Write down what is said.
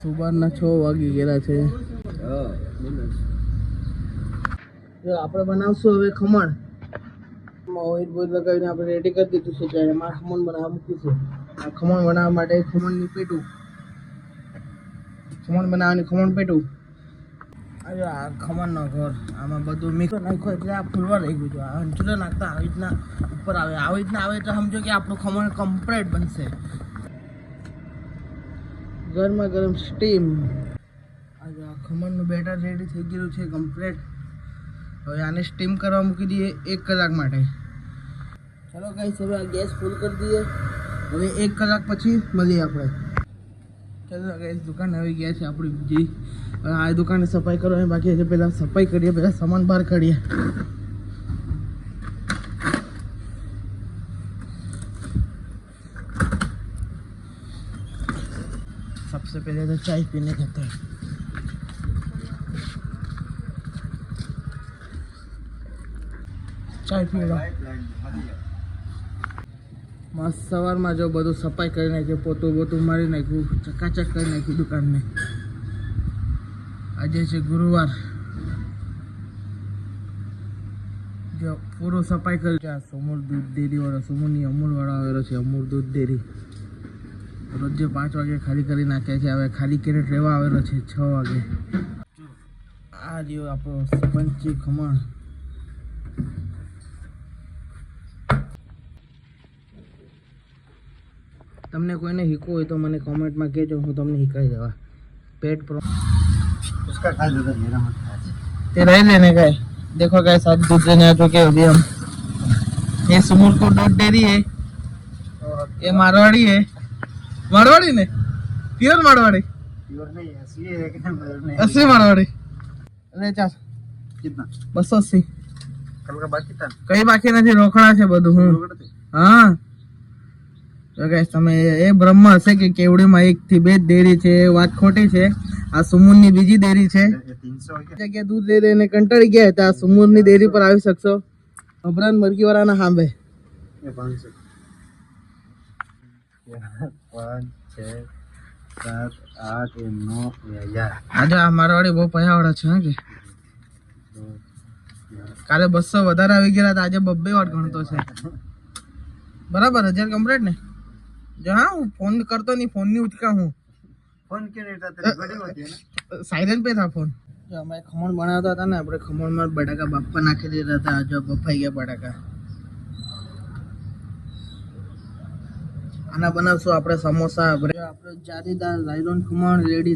સવારના 6 વાગી ગયા છે. આપણે બનાવશું હવે ખમણ. ઓઇલ બોઇલ લગાવીને આપણે રેડી કરી દીધું છે. ત્યારે એમાં ખમણ બનાવવા મૂકીશું. આ ખમણ બનાવવા માટે ખમણની પેટું, ખમણ બનાવવાની ખમણ પેટું. આ ખમણનો ઘર આમાં બધું મિક્સ નાખ્યું એટલે આ ફૂલવા રહી ગયું છે. આ અંચુરે નાખતા આવી રીતના ઉપર આવે, આવી રીતના આવે તો સમજો કે આપણું ખમણ કમ્પ્લીટ બનશે. ગરમા ગરમ સ્ટીમ. આજે આ ખમણનું બેટર રેડી થઈ ગયું છે કમ્પ્લીટ. હવે આને સ્ટીમ કરવા મૂકી દઈએ 1 કલાક માટે. ચલો ગાઈસ, હવે આ ગેસ ફૂલ કરી દઈએ. હવે 1 કલાક પછી મળીએ આપણે. ચલો ગાઈસ, દુકાન આવી ગયા છે આપણી બીજી. આ દુકાને સફાઈ કરવાની બાકી છે. પહેલાં સફાઈ કરીએ, પહેલાં સામાન બહાર કાઢીએ. सबसे पहले तो चाय पीने कहते हैं. ચાય પીવા મસ્ત સવારમાં જો બધું સફાઈ કરી નાખ્યું, પોતું મારી નાખ્યું, ચકાચક કરી નાખ્યું દુકાનને. આજે છે ગુરુવાર. જો પૂરો સફાઈ કરી. સમૂર દૂધ ડેરી વાળો, સમૂરની અમૂલ વાળો આવેલો છે. અમૂલ દૂધ ડેરી રોજે 5 વાગે ખાલી કરી નાખે છે. હવે ખાલી કેરેટ રહેવા આવેલો છે 6 વાગે. આ રહ્યો આપણો સ્પંચી ખમણ. તમને કોઈને શીખવું હોય તો મને કોમેન્ટમાં કહેજો, હું તમને શીખાઈ દેવા. पेट पर उसका खा लो, मेरा मत खा. तेरा ही लेने का है. देखो गाइस, आज दूध लेने आ चुके अभी हम. ये सुमूर को दूध डेरी है. ये मारवाड़ी है. मारवाड़ी ने प्योर मारवाड़ी. प्योर नहीं, असली है लेकिन नहीं. असली मारवाड़ी. अरे चाल कितना? 280. कल का बाकी था. कई बाकी નથી, રોકડા છે બધું. હા તો ગાઈસ, તમે એ બ્રહ્મ હશે કે કેવડીમાં 1 થી 2 ડેરી છે. વાત ખોટી છે. આ સુમૂરની બીજી ડેરી છે. 300 જગ્યા દૂધ લઈ લઈને કંટાળી ગયા હતા. સુમૂરની ડેરી પર આવી શકશો. અભરાન મરઘીવાળાના સામે. ये 500 5 6 7 8 9 11. આજે આ મારવાડી બહુ પૈસાવાળા છે. હા કે કાલે 200 વધારે આવી ગયા હતા, આજે 2 વાર ગણતો છે. બરાબર 1000 કમ્પ્લીટ ને. જો હા, હું ફોન કરતો નહીં, ફોન નહીં ઉચકા હું. फोन क्यों नहीं उठाते? बड़ी होती है ना. સાયલેન્ટ पे था फोन. जो અમે ખમણ બનાવતા હતા ને, આપણે ખમણમાં બટાકા બાફવા નાખી દીધા હતા. જો બફાઈ ગયા બટાકા. આના બનાવશું આપણે સમોસા. આપણે જારીદાર રાયડોન ખમણ રેડી.